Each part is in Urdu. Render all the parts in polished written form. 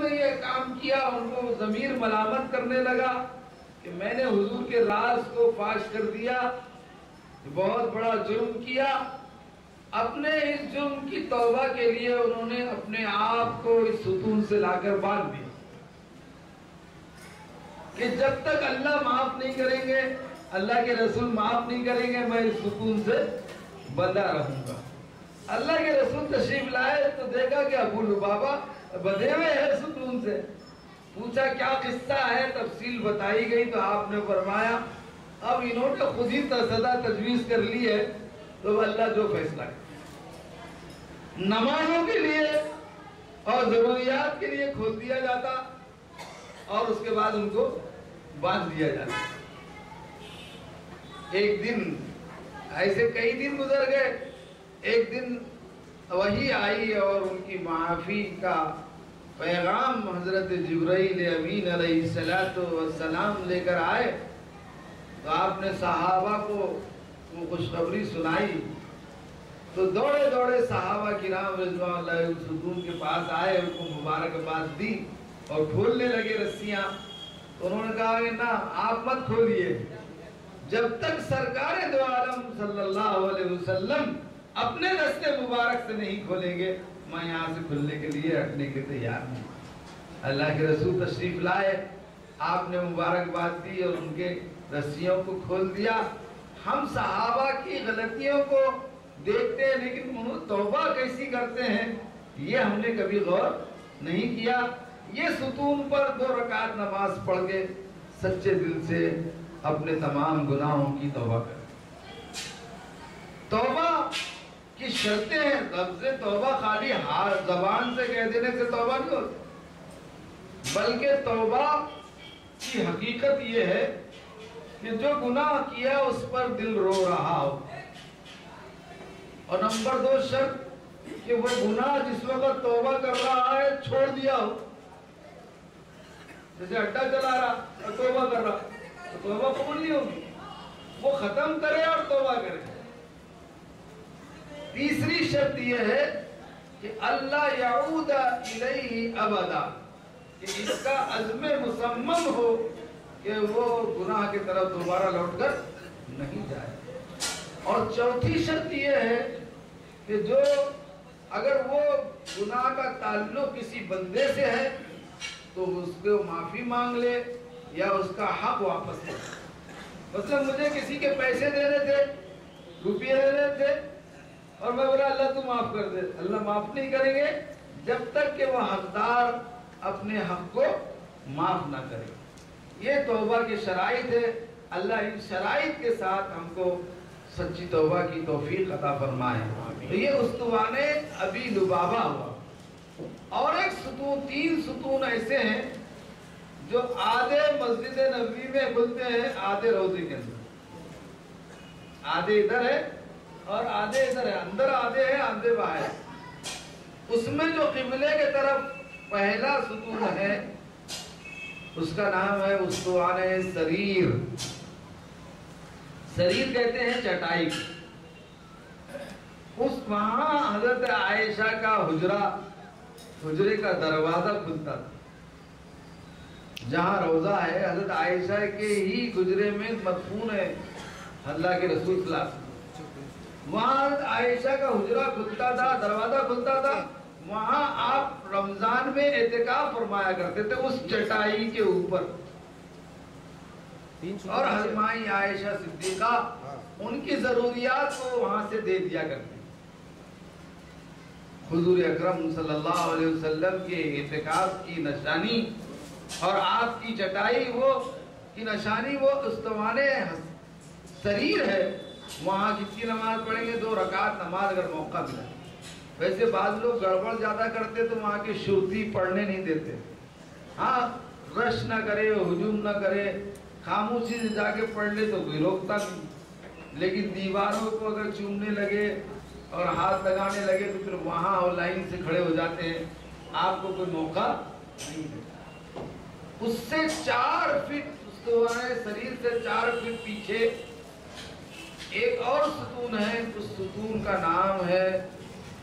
نے یہ کام کیا ان کو ضمیر ملامت کرنے لگا کہ میں نے حضور کے راز کو فاش کر دیا، بہت بڑا جرم کیا۔ اپنے اس جرم کی توبہ کے لیے انہوں نے اپنے آپ کو اس ستون سے لا کر باندھ دیا کہ جب تک اللہ معاف نہیں کریں گے، اللہ کے رسول معاف نہیں کریں گے، میں اس ستون سے بندہ رہوں گا۔ اللہ کے رسول تشریف لائے تو دیکھا کہ ابو لبابہ بندھے ہوئے ہیں ستون سے۔ پوچھا کیا قصہ ہے، تفصیل بتائی گئی تو آپ نے فرمایا اب انہوں نے خود ہی سزا تجویز کر لی ہے تو اللہ جو فیصلہ کرے۔ نمازوں کے لیے اور ضروریات کے لیے کھول دیا جاتا اور اس کے بعد ان کو باندھ دیا جاتا۔ ایک دن ایسے کئی دن گزر گئے، ایک دن وحی آئی اور ان کی معافی کا پیغام حضرت جبرائیل امین علیہ السلام لے کر آئے تو آپ نے صحابہ کو وہ خوشخبری سنائی تو دوڑے دوڑے صحابہ کرام رضوان اللہ علیہم ستون کے پاس آئے، ان کو مبارکباد دی اور کھولنے لگے رسیاں۔ تو انہوں نے کہا کہ نہ آپ مت کھولیے، جب تک سرکار دو عالم صلی اللہ علیہ وسلم اپنے دستے مبارک سے نہیں کھولیں گے میں یہاں سے کھلنے کے لیے ہٹنے کے تیار نہیں۔ اللہ کے رسول تشریف لائے، آپ نے مبارکباد دی اور ان کے رسیوں کو کھول دیا۔ ہم صحابہ کی غلطیوں کو دیکھتے ہیں لیکن وہ توبہ کیسی کرتے ہیں یہ ہم نے کبھی غور نہیں کیا۔ یہ ستون پر 2 رکعت نماز پڑھ کے سچے دل سے اپنے تمام گناہوں کی توبہ کریں۔ توبہ کی شرطیں ہیں، لفظ توبہ خالی زبان سے کہہ دینے سے توبہ نہیں ہوتی، بلکہ توبہ کی حقیقت یہ ہے کہ جو گناہ کیا اس پر دل رو رہا ہو، اور نمبر 2 شرط کہ وہ گناہ جس وقت توبہ کر رہا ہے چھوڑ دیا ہو۔ جیسے اڈا چلا رہا اور توبہ کر رہا تو توبہ قبول نہیں ہوگی، وہ ختم کرے اور توبہ کرے۔ تیسری شرط یہ ہے کہ اللہ یعود الیہ ابدا، کہ اس کا عزم مصمم ہو کہ وہ گناہ کی طرف دوبارہ لوٹ کر نہیں جائے۔ اور چوتھی شرط یہ ہے کہ جو اگر وہ گناہ کا تعلق کسی بندے سے ہے تو اس کو معافی مانگ لے یا اس کا حق واپس لے۔ مثلا مجھے کسی کے پیسے دینے تھے، روپیے دینے تھے اور میں بولا اللہ تو معاف کر دے، اللہ معاف نہیں کریں گے جب تک کہ وہ حقدار اپنے حق کو معاف نہ کرے۔ یہ توبہ کی شرائط ہے۔ اللہ ان شرائط کے ساتھ ہم کو سچی توبہ کی توفیق عطا فرمائے۔ تو یہ استوان ابی لبابہ ہوا۔ اور ایک ستون، 3 ستون ایسے ہیں جو آدھے مسجد نبوی میں کھلتے ہیں، آدھے روضے کے اندر، آدھے ادھر ہے اور آدھے ادھر ہے، اندر آدھے ہیں آدھے باہر۔ اس میں جو قبلے کے طرف پہلا ستون ہے اس کا نام ہے استوان سریر۔ سریر کہتے ہیں چٹائی۔ وہاں حضرت عائشہ کا حجرے کا دروازہ کھلتا تھا۔ جہاں روضہ ہے حضرت عائشہ کے ہی حجرے میں مدفون ہے اللہ کے رسول صلی اللہ علیہ وسلم۔ وہاں حضرت عائشہ کا حجرہ کھلتا تھا، دروازہ کھلتا تھا، وہاں آپ رمضان میں اعتکاف فرمایا کرتے تھے اس چٹائی کے اوپر۔ اور حضرت عائشہ صدیقہ ان کی ضروریات کو وہاں سے دے دیا کرتے۔ حضور اکرم صلی اللہ علیہ وسلم کے اعتکاف کی نشانی اور آپ کی چٹائی وہ کی نشانی وہ استوان سریر ہے۔ وہاں کتنی نماز پڑھیں گے؟ 2 رکعت نماز اگر موقع ملا۔ ویسے بعض لوگ گڑبڑ زیادہ کرتے تو وہاں کی شرطی پڑھنے نہیں دیتے، ہاں رش نہ کرے، ہجوم نہ کرے، خاموشی سے جا کے پڑھ لے تو کوئی روکتا نہیں، لیکن دیواروں کو اگر چومنے لگے اور ہاتھ لگانے لگے تو پھر وہاں اور لائن سے کھڑے ہو جاتے ہیں، آپ کو کوئی موقع نہیں دیتا۔ اس سے 4 فٹ استوان سریر سے 4 فٹ پیچھے ایک اور ستون ہے، اس ستون کا نام ہے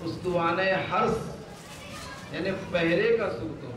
استوان حرس، یعنی پہرے کا ستون۔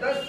10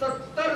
70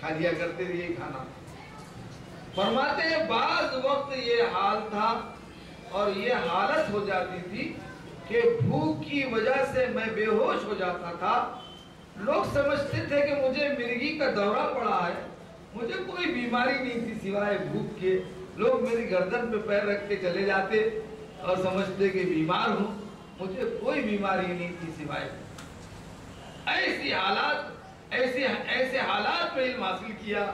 کھا لیا کرتے تھے یہ کھانا. فرماتے ہیں بعض وقت یہ حال تھا اور یہ حالت ہو جاتی تھی کہ بھوک کی وجہ سے میں بے ہوش ہو جاتا تھا. لوگ سمجھتے تھے کہ مجھے مرگی کا دورہ پڑا ہے. مجھے کوئی بیماری نہیں تھی سوائے بھوک کے. لوگ میری گردن پہ پیر رکھ کے چلے جاتے اور سمجھتے کہ بیمار ہوں. مجھے کوئی بیماری نہیں تھی سوائے. ایسے حالات میں علم حاصل کیا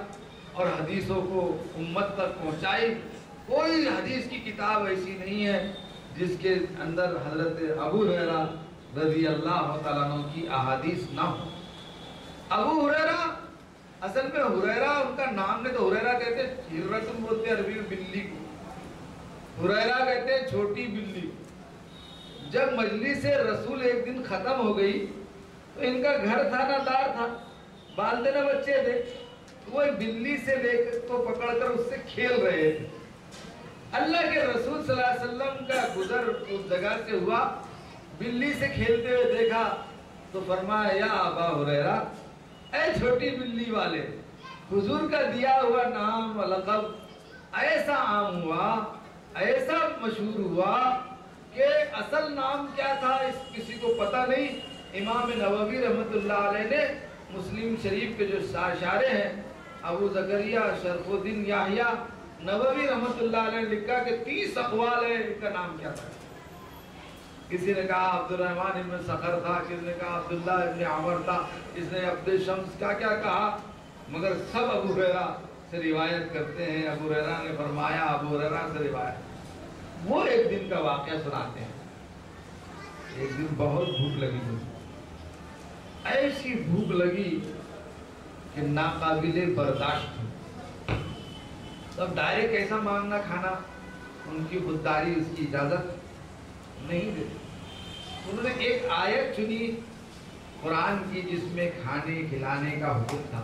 اور حدیثوں کو امت تک پہنچائی. کوئی حدیث کی کتاب ایسی نہیں ہے جس کے اندر حضرت ابو ہریرہ رضی اللہ تعالیٰ عنہ کی احادیث نہ ہو. ابو ہریرہ اصل میں ہریرہ ان کا نام نے تو ہریرہ کہتے ہیں، ہرتم بولتے ہیں عربی میں بلی کو، ہریرہ کہتے ہیں چھوٹی بلی. جب مجلس رسول ایک دن ختم ہو گئی تو ان کا گھر تھا نہ دار تھا، والدے نہ بچے تھے، وہ ایک بلی سے لے کر کو پکڑ کر اس سے کھیل رہے تھے. اللہ کے رسول صلی اللہ علیہ وسلم کا گزر اس جگہ سے ہوا، بلی سے کھیلتے ہوئے دیکھا تو فرمایا یا ابا ہریرہ، اے چھوٹی بلی والے، حضور کا دیا ہوا نام و لقب ایسا عام ہوا، ایسا مشہور ہوا کہ اصل نام کیا تھا اس کسی کو پتہ نہیں. امام نووی رحمت اللہ علیہ نے مسلم شریف کے جو شارح ہیں ابو زکریا شرف الدین یحییٰ نووی رحمت اللہ علیہ نے لکھا کہ 30 اقوال ہے ان کا نام کیا تھا. کسی نے کہا عبد الرحمن ابن صخر تھا، کسی نے کہا عبداللہ ابن عمر تھا، اس نے عبد شمس کیا کہا، مگر سب ابو ہریرہ سے روایت کرتے ہیں. ابو ہریرہ نے فرمایا، ابو ہریرہ سے روایت. وہ ایک دن کا واقعہ سناتے ہیں. ایک دن بہت بھوک لگی مجھے، ایسی بھوک لگی کہ ناقابل برداشت تھی. تب ڈائریکٹ ایسا مانگنا کھانا ان کی خودداری اس کی اجازت نہیں دیتی. انہوں نے ایک آیت چنی قرآن کی جس میں کھانے کھلانے کا حکم تھا.